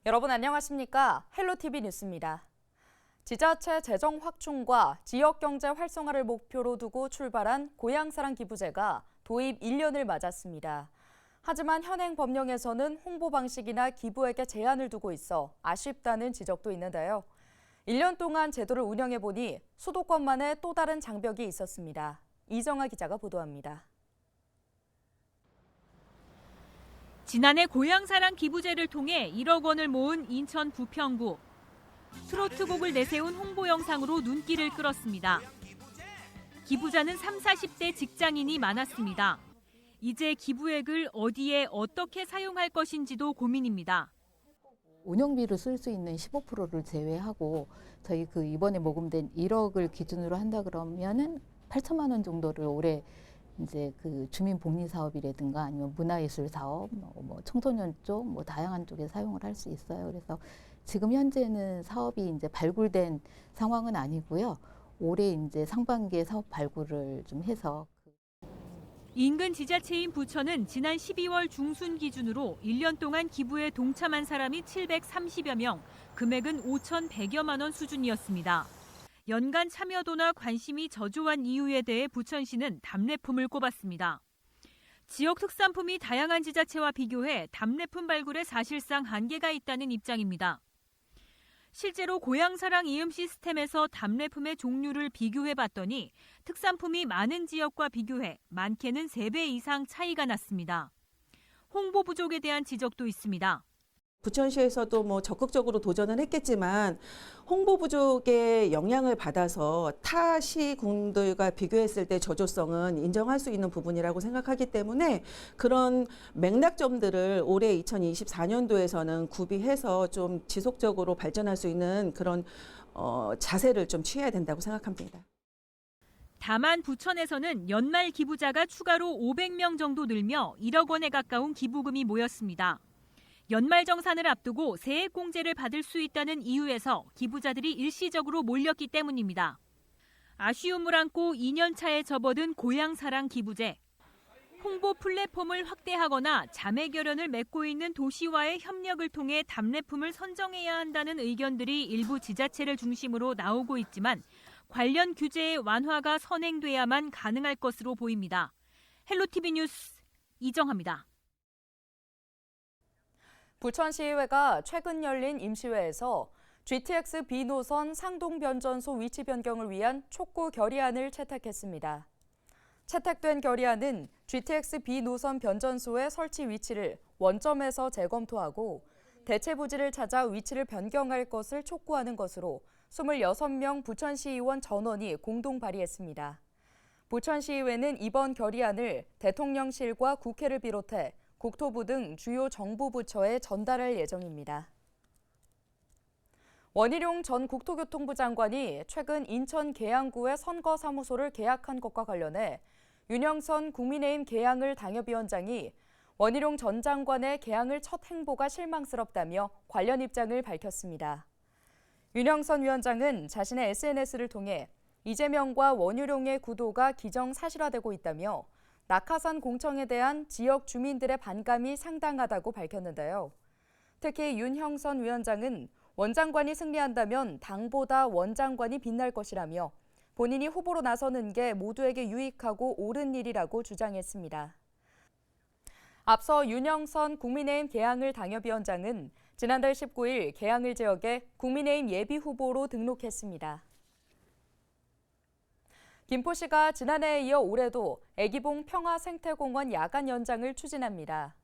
여러분 안녕하십니까? 헬로티비 뉴스입니다. 지자체 재정 확충과 지역경제 활성화를 목표로 두고 출발한 고향사랑 기부제가 도입 1년을 맞았습니다. 하지만 현행 법령에서는 홍보 방식이나 기부액에 제한을 두고 있어 아쉽다는 지적도 있는데요. 1년 동안 제도를 운영해보니 수도권만의 또 다른 장벽이 있었습니다. 이정아 기자가 보도합니다. 지난해 고향사랑 기부제를 통해 1억 원을 모은 인천 부평구. 트로트곡을 내세운 홍보 영상으로 눈길을 끌었습니다. 기부자는 30, 40대 직장인이 많았습니다. 이제 기부액을 어디에 어떻게 사용할 것인지도 고민입니다. 운영비로 쓸 수 있는 15%를 제외하고 저희 이번에 모금된 1억을 기준으로 한다 그러면은 8천만 원 정도를 올해 이제 주민 복리 사업이라든가 아니면 문화예술 사업, 뭐 청소년 쪽, 다양한 쪽에 사용을 할 수 있어요. 그래서 지금 현재는 사업이 이제 발굴된 상황은 아니고요. 올해 이제 상반기에 사업 발굴을 좀 해서. 인근 지자체인 부천은 지난 12월 중순 기준으로 1년 동안 기부에 동참한 사람이 730여 명, 금액은 5,100여만 원 수준이었습니다. 연간 참여도나 관심이 저조한 이유에 대해 부천시는 답례품을 꼽았습니다. 지역 특산품이 다양한 지자체와 비교해 답례품 발굴에 사실상 한계가 있다는 입장입니다. 실제로 고향사랑 이음 시스템에서 답례품의 종류를 비교해봤더니 특산품이 많은 지역과 비교해 많게는 3배 이상 차이가 났습니다. 홍보 부족에 대한 지적도 있습니다. 부천시에서도 적극적으로 도전을 했겠지만 홍보 부족의 영향을 받아서 타 시군들과 비교했을 때 저조성은 인정할 수 있는 부분이라고 생각하기 때문에 그런 맥락점들을 올해 2024년도에서는 구비해서 좀 지속적으로 발전할 수 있는 그런 자세를 좀 취해야 된다고 생각합니다. 다만 부천에서는 연말 기부자가 추가로 500명 정도 늘며 1억 원에 가까운 기부금이 모였습니다. 연말정산을 앞두고 세액공제를 받을 수 있다는 이유에서 기부자들이 일시적으로 몰렸기 때문입니다. 아쉬움을 안고 2년 차에 접어든 고향사랑 기부제. 홍보 플랫폼을 확대하거나 자매결연을 맺고 있는 도시와의 협력을 통해 답례품을 선정해야 한다는 의견들이 일부 지자체를 중심으로 나오고 있지만 관련 규제의 완화가 선행돼야만 가능할 것으로 보입니다. 헬로티비 뉴스 이정아입니다. 부천시의회가 최근 열린 임시회에서 GTX B 노선 상동변전소 위치 변경을 위한 촉구 결의안을 채택했습니다. 채택된 결의안은 GTX B 노선 변전소의 설치 위치를 원점에서 재검토하고 대체 부지를 찾아 위치를 변경할 것을 촉구하는 것으로 26명 부천시의원 전원이 공동 발의했습니다. 부천시의회는 이번 결의안을 대통령실과 국회를 비롯해 국토부 등 주요 정부 부처에 전달할 예정입니다. 원희룡 전 국토교통부 장관이 최근 인천 계양구의 선거사무소를 계약한 것과 관련해 윤영선 국민의힘 계양을 당협위원장이 원희룡 전 장관의 계양을 첫 행보가 실망스럽다며 관련 입장을 밝혔습니다. 윤영선 위원장은 자신의 SNS를 통해 이재명과 원희룡의 구도가 기정사실화되고 있다며 낙하산 공청에 대한 지역 주민들의 반감이 상당하다고 밝혔는데요. 특히 윤형선 위원장은 원 장관이 승리한다면 당보다 원 장관이 빛날 것이라며 본인이 후보로 나서는 게 모두에게 유익하고 옳은 일이라고 주장했습니다. 앞서 윤형선 국민의힘 계양을 당협위원장은 지난달 19일 계양을 지역에 국민의힘 예비후보로 등록했습니다. 김포시가 지난해에 이어 올해도 애기봉 평화생태공원 야간 연장을 추진합니다.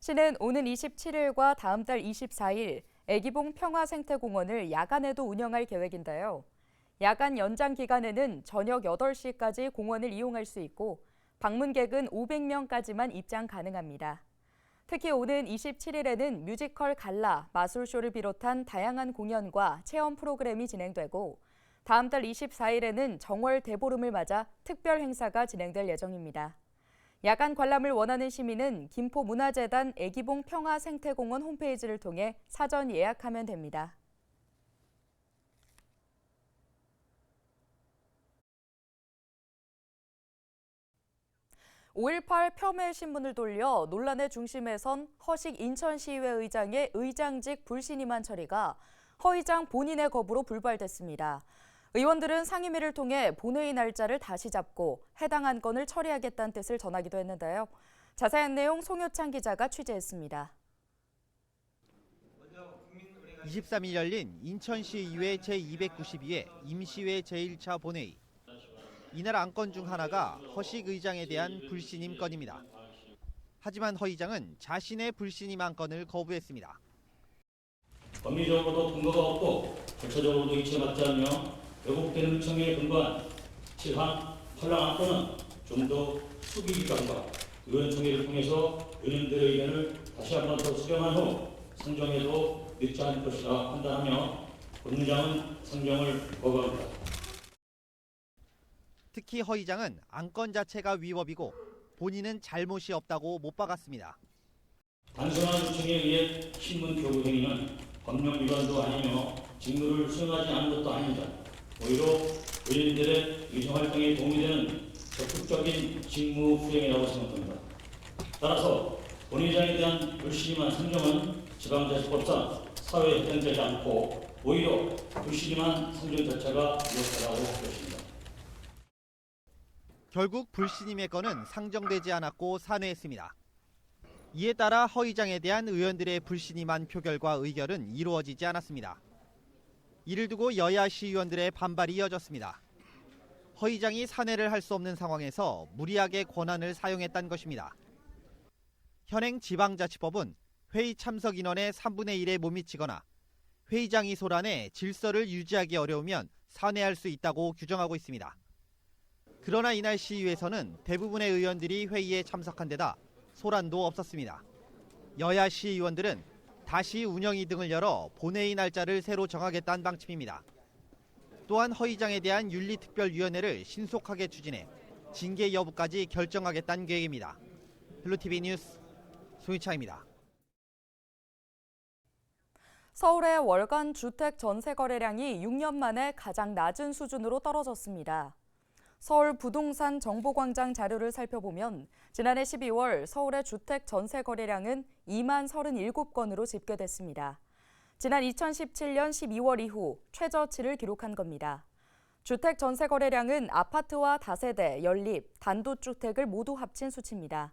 시는 오는 27일과 다음 달 24일 애기봉 평화생태공원을 야간에도 운영할 계획인데요. 야간 연장 기간에는 저녁 8시까지 공원을 이용할 수 있고 방문객은 500명까지만 입장 가능합니다. 특히 오는 27일에는 뮤지컬 갈라, 마술쇼를 비롯한 다양한 공연과 체험 프로그램이 진행되고 다음 달 24일에는 정월 대보름을 맞아 특별 행사가 진행될 예정입니다. 야간 관람을 원하는 시민은 김포문화재단 애기봉 평화생태공원 홈페이지를 통해 사전 예약하면 됩니다. 5.18 폄훼 신문을 돌려 논란의 중심에 선 허식 인천시의회 의장의 의장직 불신임한 처리가 허의장 본인의 거부로 불발됐습니다. 의원들은 상임위를 통해 본회의 날짜를 다시 잡고 해당 안건을 처리하겠다는 뜻을 전하기도 했는데요. 자세한 내용 송효창 기자가 취재했습니다. 23일 열린 인천시의회 제292회 임시회 제1차 본회의. 이날 안건 중 하나가 허식 의장에 대한 불신임 건입니다. 하지만 허 의장은 자신의 불신임 안건을 거부했습니다. 법리적으로도 근거가 없고 절차적으로도 이치에 맞지 않으며 왜곡되는 의청에 근거한 7항, 8항 안건은 좀 더 수기 기관과 의원총회를 통해서 의원들의 의견을 다시 한번 더 수렴한 후 상정해도 늦지 않을 것이라 판단하며 본의장은 상정을 거부합니다. 특히 허 의장은 안건 자체가 위법이고 본인은 잘못이 없다고 못 박았습니다. 단순한 요청에 의해 신문 교부 행위는 법령 위반도 아니며 직무를 수행하지 않은 것도 아닙니다. 오히려 의원들의 의정활동에 도움이 되는 적극적인 직무 수행이라고 생각합니다. 따라서 본회의장에 대한 불신임한 상정은 지방자치법상 사회에 해당되지 않고 오히려 불신임한 상정 자체가 무효하다고 보십니다. 결국 불신임의 건은 상정되지 않았고 산회했습니다. 이에 따라 허 의장에 대한 의원들의 불신임한 표결과 의결은 이루어지지 않았습니다. 이를 두고 여야 시의원들의 반발이 이어졌습니다. 허 의장이 산회를 할 수 없는 상황에서 무리하게 권한을 사용했다는 것입니다. 현행 지방자치법은 회의 참석 인원의 3분의 1에 못 미치거나 회의장이 소란해 질서를 유지하기 어려우면 산회할 수 있다고 규정하고 있습니다. 그러나 이날 시의회에서는 대부분의 의원들이 회의에 참석한 데다 소란도 없었습니다. 여야 시의원들은 다시 운영위 등을 열어 본회의 날짜를 새로 정하겠다는 방침입니다. 또한 허 의장에 대한 윤리특별위원회를 신속하게 추진해 징계 여부까지 결정하겠다는 계획입니다. 헬로티비 뉴스 송희창입니다. 서울의 월간 주택 전세 거래량이 6년 만에 가장 낮은 수준으로 떨어졌습니다. 서울 부동산 정보광장 자료를 살펴보면 지난해 12월 서울의 주택 전세 거래량은 2만 37건으로 집계됐습니다. 지난 2017년 12월 이후 최저치를 기록한 겁니다. 주택 전세 거래량은 아파트와 다세대, 연립, 단독주택을 모두 합친 수치입니다.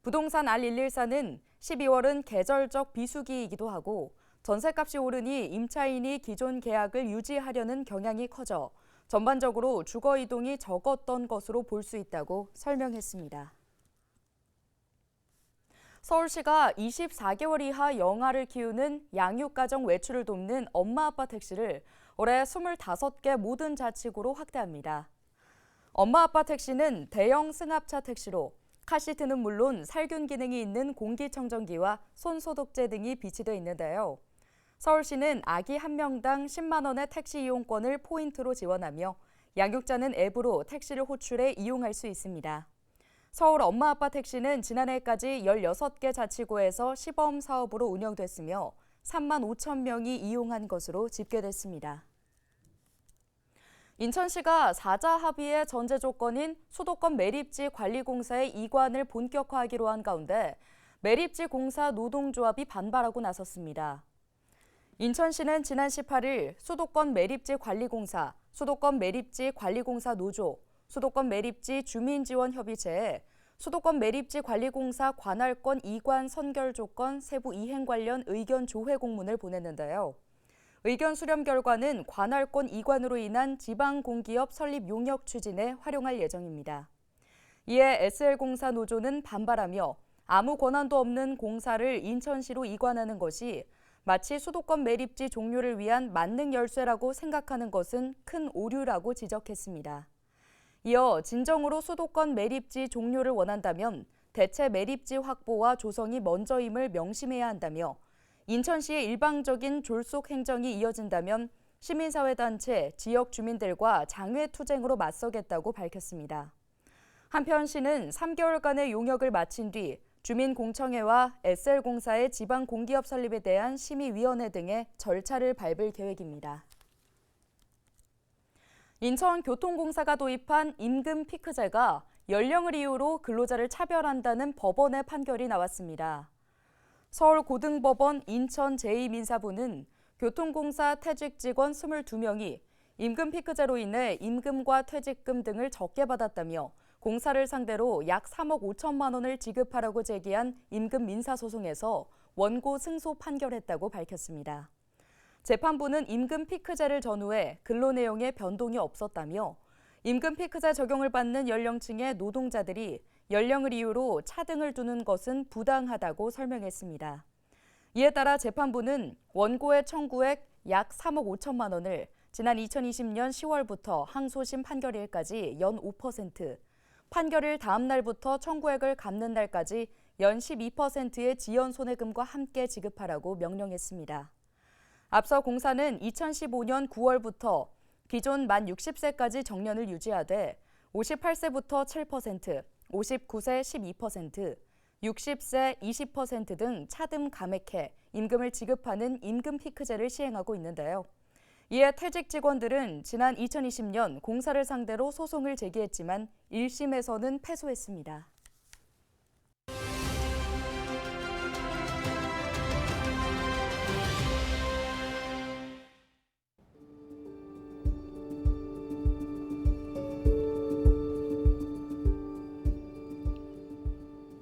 부동산 R114는 12월은 계절적 비수기이기도 하고 전세값이 오르니 임차인이 기존 계약을 유지하려는 경향이 커져 전반적으로 주거 이동이 적었던 것으로 볼 수 있다고 설명했습니다. 서울시가 24개월 이하 영아를 키우는 양육가정 외출을 돕는 엄마 아빠 택시를 올해 25개 모든 자치구로 확대합니다. 엄마 아빠 택시는 대형 승합차 택시로 카시트는 물론 살균 기능이 있는 공기청정기와 손소독제 등이 비치돼 있는데요. 서울시는 아기 1명당 10만 원의 택시 이용권을 포인트로 지원하며 양육자는 앱으로 택시를 호출해 이용할 수 있습니다. 서울 엄마 아빠 택시는 지난해까지 16개 자치구에서 시범 사업으로 운영됐으며 3만 5천 명이 이용한 것으로 집계됐습니다. 인천시가 사자 합의의 전제 조건인 수도권 매립지 관리공사의 이관을 본격화하기로 한 가운데 매립지 공사 노동조합이 반발하고 나섰습니다. 인천시는 지난 18일 수도권 매립지 관리공사, 수도권 매립지 관리공사 노조, 수도권 매립지 주민지원협의체에 수도권 매립지 관리공사 관할권 이관 선결 조건 세부 이행 관련 의견 조회 공문을 보냈는데요. 의견 수렴 결과는 관할권 이관으로 인한 지방공기업 설립 용역 추진에 활용할 예정입니다. 이에 SL공사 노조는 반발하며 아무 권한도 없는 공사를 인천시로 이관하는 것이 마치 수도권 매립지 종료를 위한 만능 열쇠라고 생각하는 것은 큰 오류라고 지적했습니다. 이어 진정으로 수도권 매립지 종료를 원한다면 대체 매립지 확보와 조성이 먼저임을 명심해야 한다며 인천시의 일방적인 졸속 행정이 이어진다면 시민사회단체, 지역 주민들과 장외투쟁으로 맞서겠다고 밝혔습니다. 한편 시는 3개월간의 용역을 마친 뒤 주민공청회와 SL공사의 지방공기업 설립에 대한 심의위원회 등의 절차를 밟을 계획입니다. 인천교통공사가 도입한 임금 피크제가 연령을 이유로 근로자를 차별한다는 법원의 판결이 나왔습니다. 서울고등법원 인천 제2민사부는 교통공사 퇴직 직원 22명이 임금 피크제로 인해 임금과 퇴직금 등을 적게 받았다며 공사를 상대로 약 3억 5천만 원을 지급하라고 제기한 임금 민사소송에서 원고 승소 판결했다고 밝혔습니다. 재판부는 임금 피크제를 전후해 근로 내용에 변동이 없었다며 임금 피크제 적용을 받는 연령층의 노동자들이 연령을 이유로 차등을 두는 것은 부당하다고 설명했습니다. 이에 따라 재판부는 원고의 청구액 약 3억 5천만 원을 지난 2020년 10월부터 항소심 판결일까지 연 5%, 판결일 다음 날부터 청구액을 갚는 날까지 연 12%의 지연 손해금과 함께 지급하라고 명령했습니다. 앞서 공사는 2015년 9월부터 기존 만 60세까지 정년을 유지하되 58세부터 7%, 59세 12%, 60세 20% 등 차등 감액해 임금을 지급하는 임금 피크제를 시행하고 있는데요. 이에 퇴직 직원들은 지난 2020년 공사를 상대로 소송을 제기했지만 1심에서는 패소했습니다.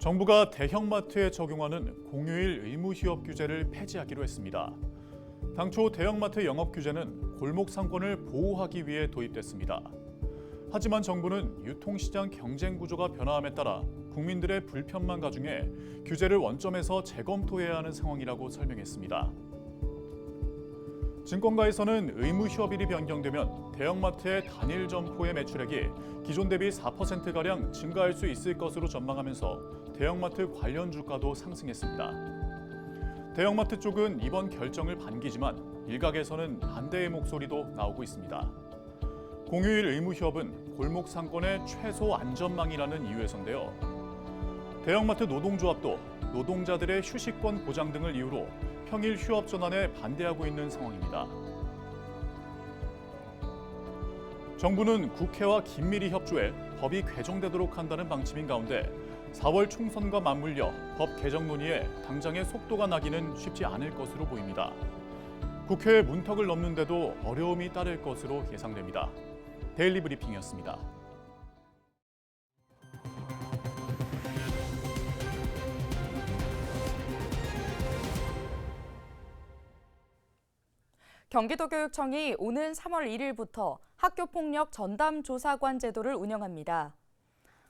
정부가 대형마트에 적용하는 공휴일 의무 휴업 규제를 폐지하기로 했습니다. 당초 대형마트 영업 규제는 골목 상권을 보호하기 위해 도입됐습니다. 하지만 정부는 유통시장 경쟁 구조가 변화함에 따라 국민들의 불편만 가중해 규제를 원점에서 재검토해야 하는 상황이라고 설명했습니다. 증권가에서는 의무 휴업일이 변경되면 대형마트의 단일 점포의 매출액이 기존 대비 4%가량 증가할 수 있을 것으로 전망하면서 대형마트 관련 주가도 상승했습니다. 대형마트 쪽은 이번 결정을 반기지만 일각에서는 반대의 목소리도 나오고 있습니다. 공휴일 의무 휴업은 골목 상권의 최소 안전망이라는 이유에서인데요. 대형마트 노동조합도 노동자들의 휴식권 보장 등을 이유로 평일 휴업 전환에 반대하고 있는 상황입니다. 정부는 국회와 긴밀히 협조해 법이 개정되도록 한다는 방침인 가운데 4월 총선과 맞물려 법 개정 논의에 당장의 속도가 나기는 쉽지 않을 것으로 보입니다. 국회의 문턱을 넘는데도 어려움이 따를 것으로 예상됩니다. 데일리 브리핑이었습니다. 경기도교육청이 오는 3월 1일부터 학교폭력 전담조사관 제도를 운영합니다.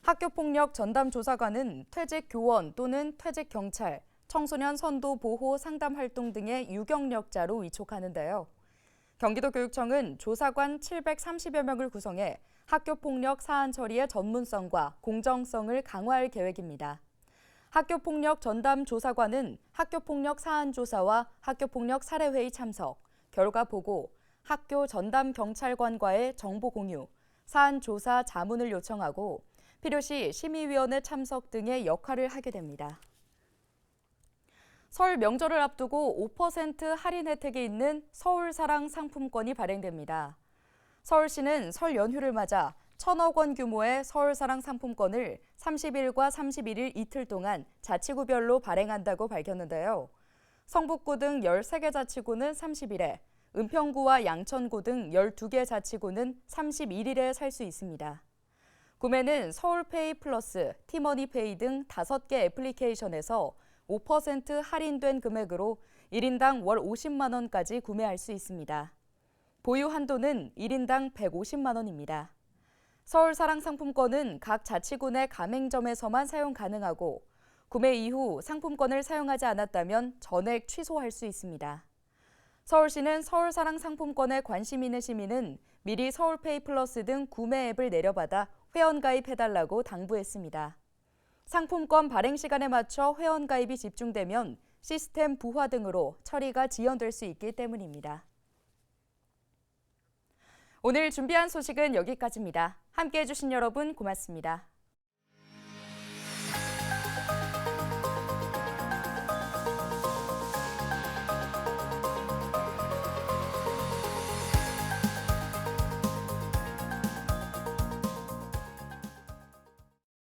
학교폭력 전담조사관은 퇴직 교원 또는 퇴직 경찰, 청소년 선도 보호 상담 활동 등의 유경력자로 위촉하는데요. 경기도교육청은 조사관 730여 명을 구성해 학교폭력 사안 처리의 전문성과 공정성을 강화할 계획입니다. 학교폭력 전담조사관은 학교폭력 사안 조사와 학교폭력 사례회의 참석, 결과 보고, 학교 전담 경찰관과의 정보 공유, 사안 조사 자문을 요청하고 필요시 심의위원회 참석 등의 역할을 하게 됩니다. 설 명절을 앞두고 5% 할인 혜택이 있는 서울사랑 상품권이 발행됩니다. 서울시는 설 연휴를 맞아 1,000억 원 규모의 서울사랑 상품권을 30일과 31일 이틀 동안 자치구별로 발행한다고 밝혔는데요. 성북구 등 13개 자치구는 30일에, 은평구와 양천구 등 12개 자치구는 31일에 살 수 있습니다. 구매는 서울페이 플러스, 티머니페이 등 5개 애플리케이션에서 5% 할인된 금액으로 1인당 월 50만 원까지 구매할 수 있습니다. 보유 한도는 1인당 150만 원입니다. 서울사랑 상품권은 각 자치구 내 가맹점에서만 사용 가능하고 구매 이후 상품권을 사용하지 않았다면 전액 취소할 수 있습니다. 서울시는 서울사랑 상품권에 관심 있는 시민은 미리 서울페이 플러스 등 구매 앱을 내려받아 회원가입해달라고 당부했습니다. 상품권 발행 시간에 맞춰 회원가입이 집중되면 시스템 부하 등으로 처리가 지연될 수 있기 때문입니다. 오늘 준비한 소식은 여기까지입니다. 함께해 주신 여러분 고맙습니다.